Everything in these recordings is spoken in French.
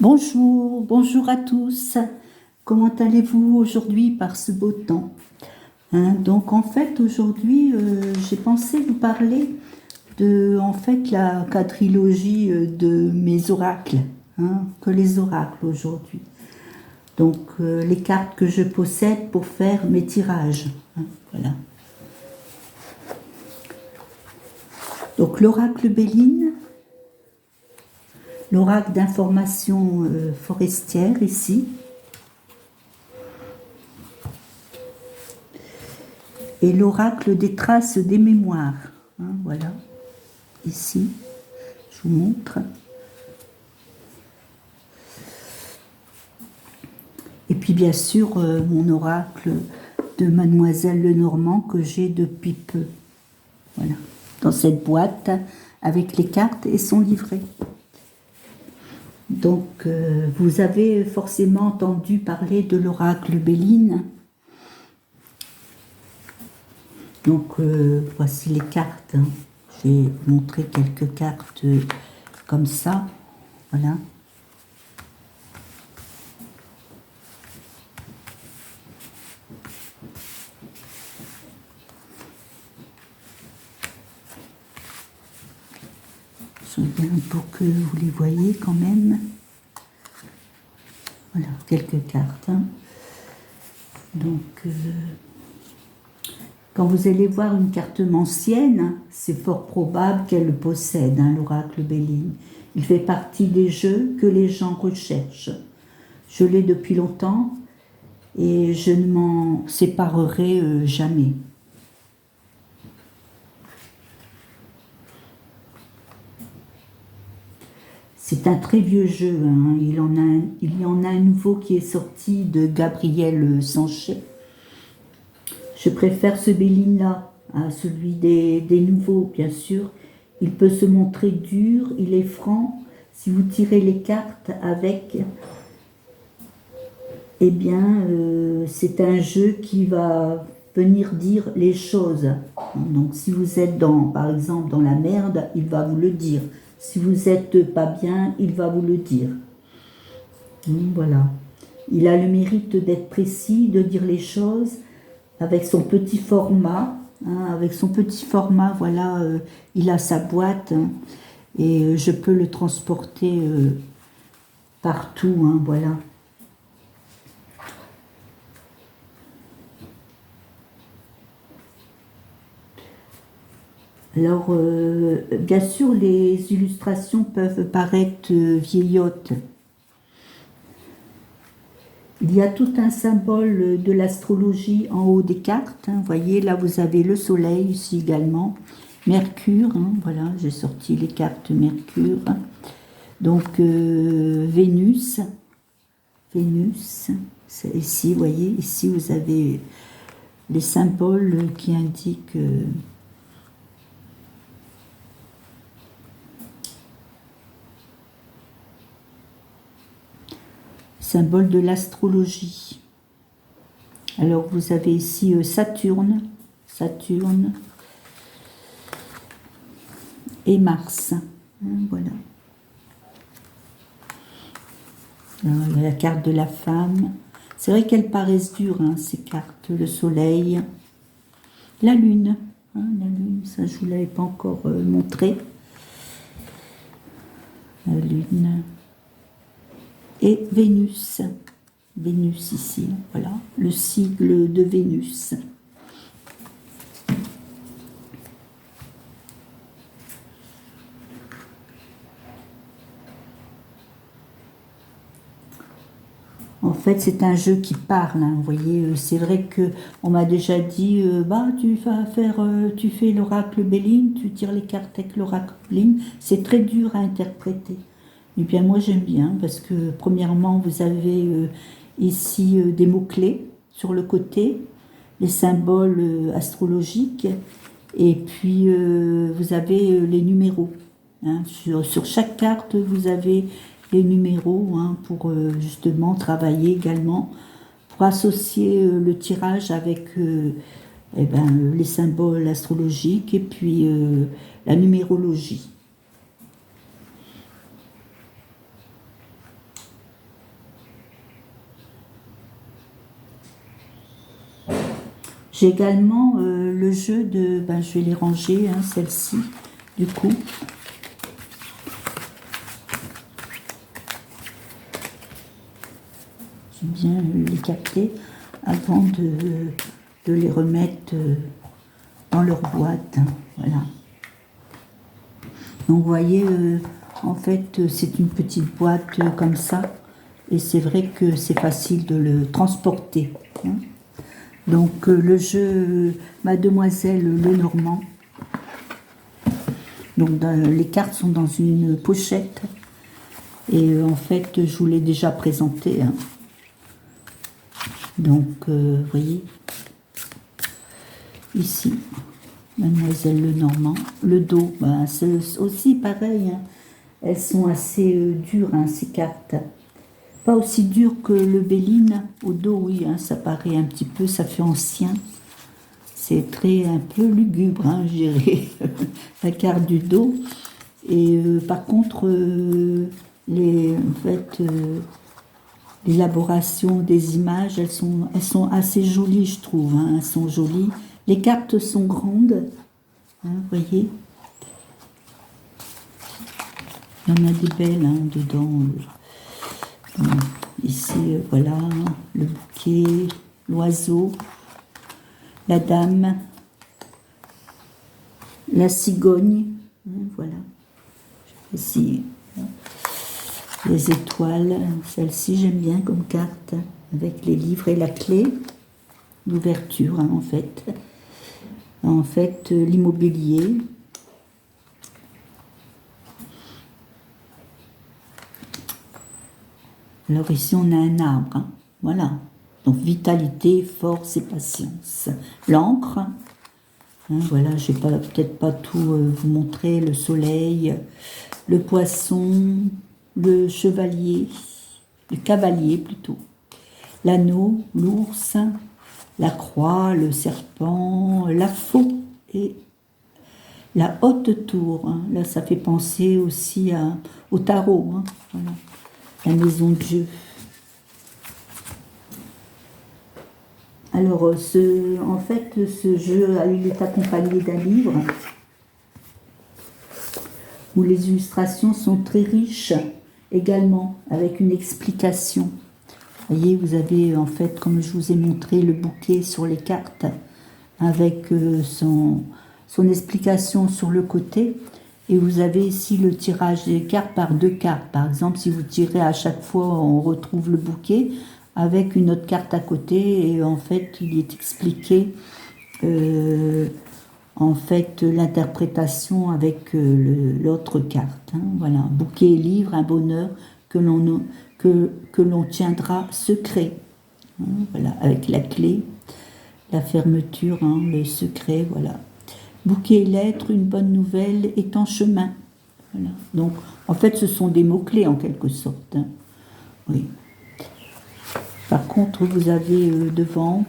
Bonjour, bonjour à tous. Comment allez-vous aujourd'hui par ce beau temps? Donc en fait aujourd'hui j'ai pensé vous parler de la quadrilogie de mes oracles, que les oracles aujourd'hui. Donc les cartes que je possède pour faire mes tirages. Voilà. Donc l'oracle Béline, l'oracle d'information forestière ici. Et l'oracle des traces des mémoires. Voilà, ici, je vous montre. Et puis bien sûr, mon oracle de Mademoiselle Lenormand que j'ai depuis peu. Voilà, dans cette boîte avec les cartes et son livret. Donc, vous avez forcément entendu parler de l'oracle Béline. Donc, voici les cartes. Je vais vous montrer quelques cartes comme ça. Voilà. Je regarde pour que vous les voyez quand même. Voilà, quelques cartes. Donc, quand vous allez voir une carte mancienne, c'est fort probable qu'elle le possède, l'oracle Béline. Il fait partie des jeux que les gens recherchent. Je l'ai depuis longtemps et je ne m'en séparerai jamais. C'est un très vieux jeu. Il y en a un nouveau qui est sorti de Gabriel Sanchez. Je préfère ce Béline-là à celui des nouveaux, bien sûr. Il peut se montrer dur, il est franc. Si vous tirez les cartes avec, eh bien, c'est un jeu qui va venir dire les choses. Donc, si vous êtes par exemple, dans la merde, il va vous le dire. Si vous n'êtes pas bien, il va vous le dire. Voilà. Il a le mérite d'être précis, de dire les choses avec son petit format. Voilà, il a sa boîte et je peux le transporter partout. Voilà. Alors, bien sûr, les illustrations peuvent paraître vieillottes. Il y a tout un symbole de l'astrologie en haut des cartes. Vous voyez, là, vous avez le soleil ici également. Mercure, voilà, j'ai sorti les cartes Mercure. Donc, Vénus. C'est ici, vous voyez, ici, vous avez les symboles qui indiquent... symbole de l'astrologie. Alors vous avez ici Saturne et Mars. Voilà. Alors, il y a la carte de la femme. C'est vrai qu'elles paraissent dures, ces cartes. Le soleil, la lune. La lune, ça je ne vous l'avais pas encore montré. La lune. Et Vénus ici, voilà, le sigle de Vénus. En fait, c'est un jeu qui parle, vous voyez, c'est vrai que on m'a déjà dit, tu fais l'oracle Béline, tu tires les cartes avec l'oracle Béline, c'est très dur à interpréter. Eh bien, moi, j'aime bien parce que, premièrement, vous avez ici des mots-clés sur le côté, les symboles astrologiques, et puis vous avez les numéros. Sur chaque carte, vous avez les numéros pour justement travailler également, pour associer le tirage avec les symboles astrologiques et puis la numérologie. J'ai également le jeu de... Ben, je vais les ranger, hein, celle-ci, du coup. J'ai bien les capter avant de les remettre dans leur boîte. Hein, voilà. Donc vous voyez, en fait, c'est une petite boîte comme ça. Et c'est vrai que c'est facile de le transporter. Hein. Donc le jeu Mademoiselle Lenormand. Donc les cartes sont dans une pochette. Et en fait, je vous l'ai déjà présenté. Hein. Donc, vous voyez, ici, Mademoiselle Lenormand. Le dos, ben, c'est aussi pareil. Hein. Elles sont assez dures, hein, ces cartes. Pas aussi dures que le Béline. Au dos, oui, hein, ça paraît un petit peu, ça fait ancien. C'est très un peu lugubre, hein, je dirais, la carte du dos. Et par contre, l'élaboration des images, elles sont assez jolies, je trouve. Hein, elles sont jolies. Les cartes sont grandes, hein, vous voyez. Il y en a des belles hein, dedans. Ici, voilà, le bouquet, l'oiseau, la dame, la cigogne, hein, voilà. Ici, les étoiles, celle-ci j'aime bien comme carte, avec les livres et la clé d'ouverture, hein, en fait. En fait, l'immobilier. Alors ici, on a un arbre, hein, voilà. Donc, vitalité, force et patience. L'encre, hein, voilà, je ne vais peut-être pas tout vous montrer, le soleil, le poisson, le chevalier, le cavalier plutôt, l'anneau, l'ours, la croix, le serpent, la faux et la haute tour. Hein. Là, ça fait penser aussi au tarot, hein, voilà. La maison de Dieu. Alors, en fait, ce jeu, il est accompagné d'un livre où les illustrations sont très riches également, avec une explication. Vous voyez, vous avez en fait, comme je vous ai montré, le bouquet sur les cartes, avec son explication sur le côté. Et vous avez ici le tirage des cartes par 2 cartes. Par exemple, si vous tirez à chaque fois, on retrouve le bouquet avec une autre carte à côté. Et en fait, il est expliqué en fait l'interprétation avec l'autre carte. Hein, voilà, bouquet et livre, un bonheur que l'on tiendra secret. Hein, voilà, avec la clé, la fermeture, hein, le secret, voilà. Bouquet et lettres, une bonne nouvelle est en chemin. Voilà. Donc, en fait, ce sont des mots-clés en quelque sorte. Hein. Oui. Par contre, vous avez devant,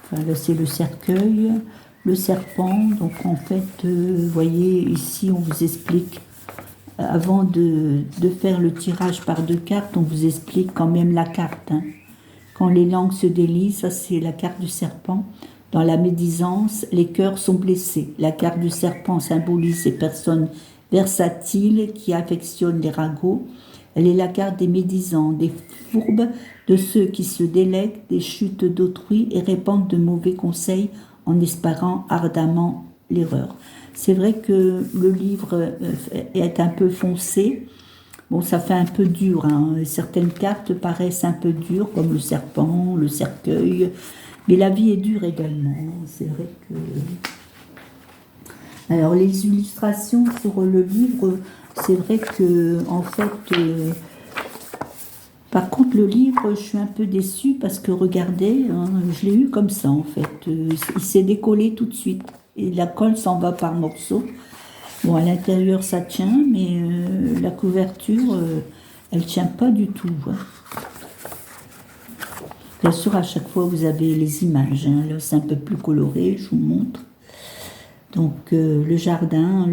enfin, là c'est le cercueil, le serpent. Donc, en fait, vous voyez, ici, on vous explique, avant de faire le tirage par 2 cartes, on vous explique quand même la carte. Hein. Quand les langues se délient, ça c'est la carte du serpent. Dans la médisance, les cœurs sont blessés. La carte du serpent symbolise ces personnes versatiles qui affectionnent les ragots. Elle est la carte des médisants, des fourbes, de ceux qui se délectent des chutes d'autrui et répandent de mauvais conseils en espérant ardemment l'erreur. C'est vrai que le livre est un peu foncé. Bon, ça fait un peu dur. Hein. Certaines cartes paraissent un peu dures, comme le serpent, le cercueil. Mais la vie est dure également, c'est vrai que... Alors, les illustrations sur le livre, c'est vrai que, en fait... Par contre, le livre, je suis un peu déçue parce que, regardez, hein, je l'ai eu comme ça, en fait. Il s'est décollé tout de suite. Et la colle s'en va par morceaux. Bon, à l'intérieur, ça tient, mais la couverture, elle ne tient pas du tout. Hein. Bien sûr, à chaque fois, vous avez les images. Hein. Là, c'est un peu plus coloré, je vous montre. Donc, le jardin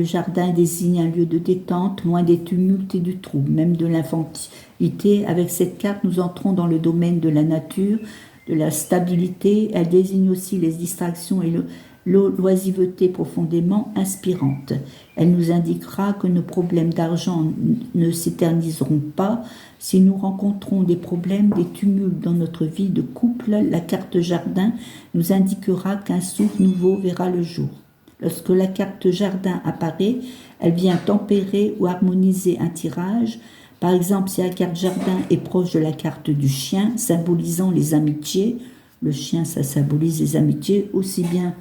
désigne un lieu de détente, loin des tumultes et du trouble, même de l'infantilité. Avec cette carte, nous entrons dans le domaine de la nature, de la stabilité. Elle désigne aussi les distractions et l'oisiveté profondément inspirante. Elle nous indiquera que nos problèmes d'argent ne s'éterniseront pas. Si nous rencontrons des problèmes, des tumultes dans notre vie de couple, la carte jardin nous indiquera qu'un souffle nouveau verra le jour. Lorsque la carte jardin apparaît, elle vient tempérer ou harmoniser un tirage. Par exemple, si la carte jardin est proche de la carte du chien, symbolisant les amitiés, le chien, ça symbolise les amitiés, aussi bien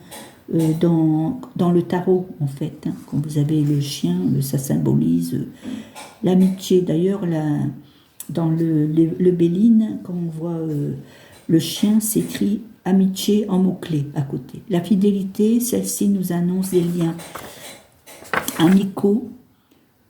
dans le tarot, en fait. Hein, quand vous avez le chien, ça symbolise l'amitié. D'ailleurs, dans le Béline, quand on voit le chien, s'écrit amitié en mots-clés à côté. La fidélité, celle-ci nous annonce des liens amicaux,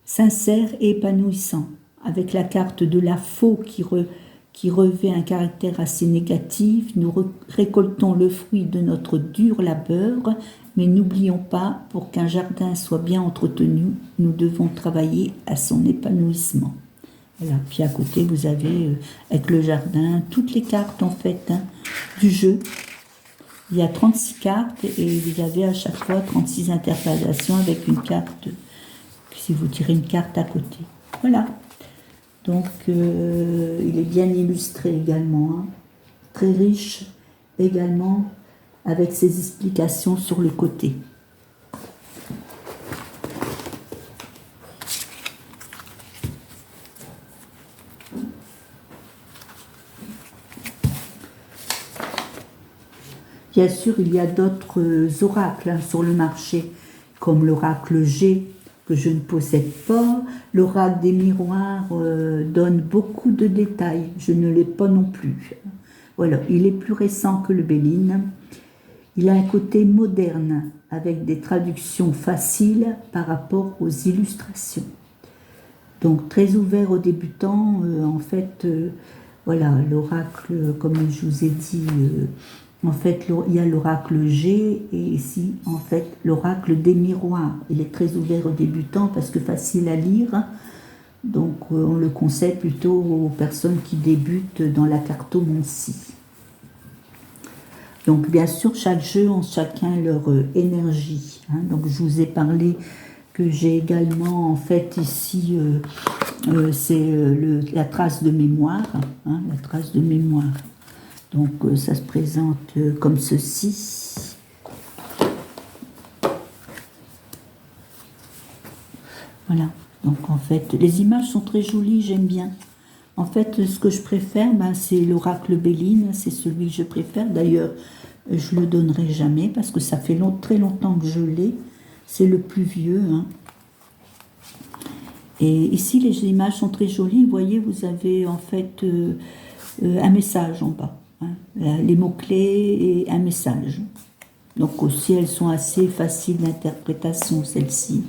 sincères et épanouissants. Avec la carte de la faux qui revêt un caractère assez négatif, nous récoltons le fruit de notre dur labeur, mais n'oublions pas, pour qu'un jardin soit bien entretenu, nous devons travailler à son épanouissement. Voilà. Puis à côté, vous avez, avec le jardin, toutes les cartes en fait hein, du jeu. Il y a 36 cartes et vous avez à chaque fois 36 interprétations avec une carte, si vous tirez une carte à côté. Voilà. Donc, il est bien illustré également, hein, très riche également, avec ses explications sur le côté. Bien sûr, il y a d'autres oracles hein, sur le marché, comme l'oracle G, que je ne possède pas. L'oracle des miroirs donne beaucoup de détails, je ne l'ai pas non plus. Voilà, il est plus récent que le Béline. Il a un côté moderne, avec des traductions faciles par rapport aux illustrations. Donc très ouvert aux débutants, en fait, voilà, l'oracle, comme je vous ai dit, en fait, il y a l'oracle G et ici, en fait, l'oracle des miroirs. Il est très ouvert aux débutants parce que facile à lire. Donc, on le conseille plutôt aux personnes qui débutent dans la cartomancie. Donc, bien sûr, chaque jeu a chacun leur énergie. Hein. Donc, je vous ai parlé que j'ai également, en fait, ici, c'est la trace de mémoire. Hein, la trace de mémoire. Donc ça se présente comme ceci. Voilà, donc en fait, les images sont très jolies, j'aime bien. En fait, ce que je préfère, ben, c'est l'oracle Béline, c'est celui que je préfère. D'ailleurs, je ne le donnerai jamais parce que ça fait très longtemps que je l'ai. C'est le plus vieux. Hein. Et ici, les images sont très jolies. Vous voyez, vous avez en fait un message en bas. Hein, les mots-clés et un message. Donc aussi, elles sont assez faciles d'interprétation, celles-ci.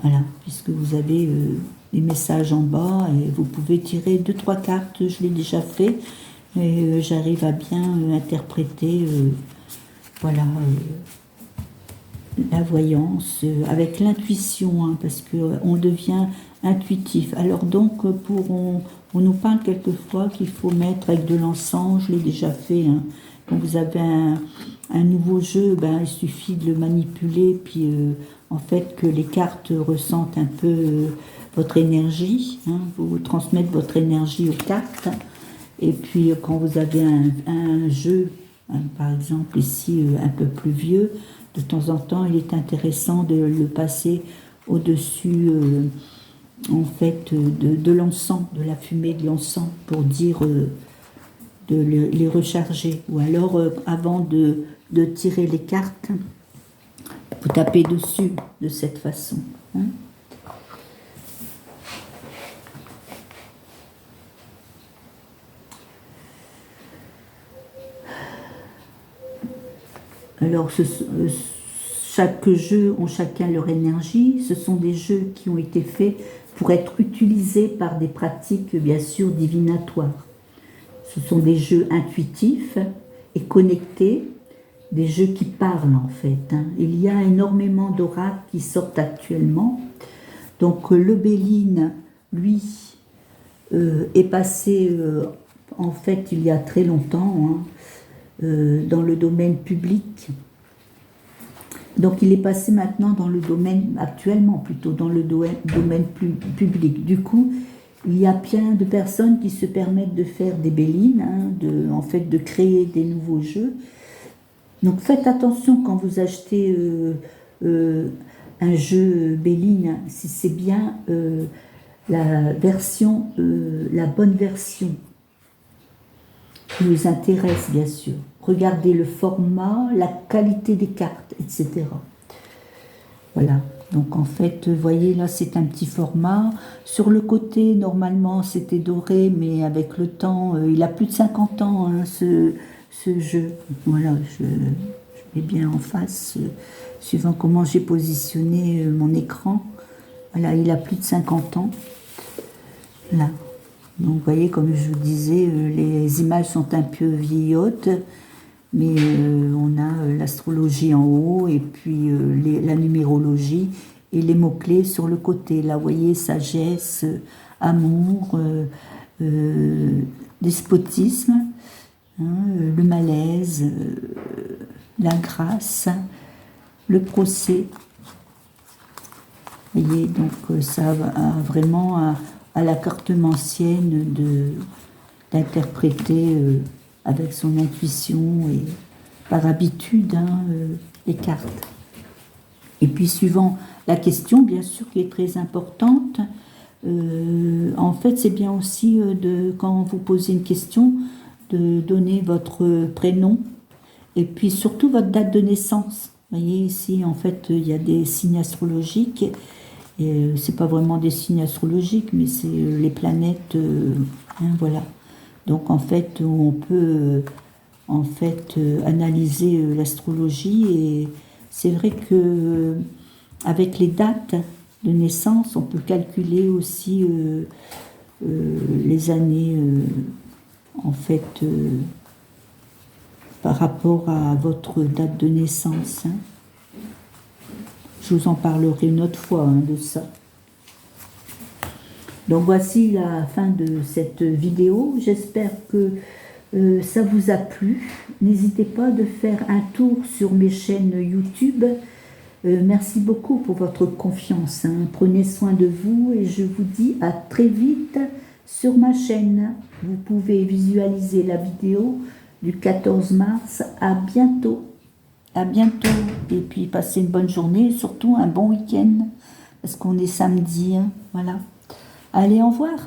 Voilà, puisque vous avez les messages en bas et vous pouvez tirer 2-3 cartes, je l'ai déjà fait, et j'arrive à bien interpréter voilà, la voyance avec l'intuition, hein, parce qu'on devient intuitif. Alors donc, on nous parle quelquefois qu'il faut mettre avec de l'encens, je l'ai déjà fait. Hein. Quand vous avez un nouveau jeu, ben, il suffit de le manipuler, puis en fait que les cartes ressentent un peu votre énergie, hein, vous transmettez votre énergie aux cartes. Et puis quand vous avez un jeu, hein, par exemple ici un peu plus vieux, de temps en temps il est intéressant de le passer au-dessus en fait de l'encens, de la fumée de l'encens, pour dire de les recharger. Ou alors avant de tirer les cartes, vous tapez dessus de cette façon. Hein. Alors, chaque jeu ont chacun leur énergie. Ce sont des jeux qui ont été faits pour être utilisés par des pratiques, bien sûr, divinatoires. Ce sont des jeux intuitifs et connectés, des jeux qui parlent, en fait. Hein. Il y a énormément d'oracles qui sortent actuellement. Donc, le Béline, lui, est passé en fait il y a très longtemps, hein, dans le domaine public. Donc il est passé maintenant dans le domaine, actuellement plutôt, dans le domaine public. Du coup, il y a plein de personnes qui se permettent de faire des bélines, hein, en fait de créer des nouveaux jeux. Donc faites attention quand vous achetez un jeu Béline, si c'est bien la version, la bonne version qui nous intéresse, bien sûr. Regardez le format, la qualité des cartes, etc. Voilà. Donc en fait, vous voyez, là c'est un petit format. Sur le côté, normalement, c'était doré, mais avec le temps, il a plus de 50 ans, hein, ce jeu. Voilà, je mets bien en face, suivant comment j'ai positionné mon écran. Voilà, il a plus de 50 ans. Là. Donc vous voyez, comme je vous disais, les images sont un peu vieillottes, mais on a l'astrologie en haut et puis la numérologie et les mots-clés sur le côté. Là, vous voyez, sagesse, amour, despotisme, hein, le malaise, la grâce, le procès. Vous voyez, donc ça a vraiment à la cartomancienne d'interpréter avec son intuition et par habitude les cartes. Et puis suivant la question, bien sûr, qui est très importante, en fait c'est bien aussi quand vous posez une question, de donner votre prénom et puis surtout votre date de naissance. Vous voyez ici, en fait, il y a des signes astrologiques. Et c'est pas vraiment des signes astrologiques, mais c'est les planètes, hein, voilà. Donc en fait, on peut analyser l'astrologie et c'est vrai que avec les dates de naissance, on peut calculer aussi les années, en fait, par rapport à votre date de naissance. Hein. Je vous en parlerai une autre fois de ça. Donc voici la fin de cette vidéo. J'espère que ça vous a plu. N'hésitez pas de faire un tour sur mes chaînes YouTube. Merci beaucoup pour votre confiance. Hein. Prenez soin de vous et je vous dis à très vite sur ma chaîne. Vous pouvez visualiser la vidéo du 14 mars. À bientôt. À bientôt. Et puis passez une bonne journée et surtout un bon week-end. Parce qu'on est samedi. Hein. Voilà. Allez, au revoir.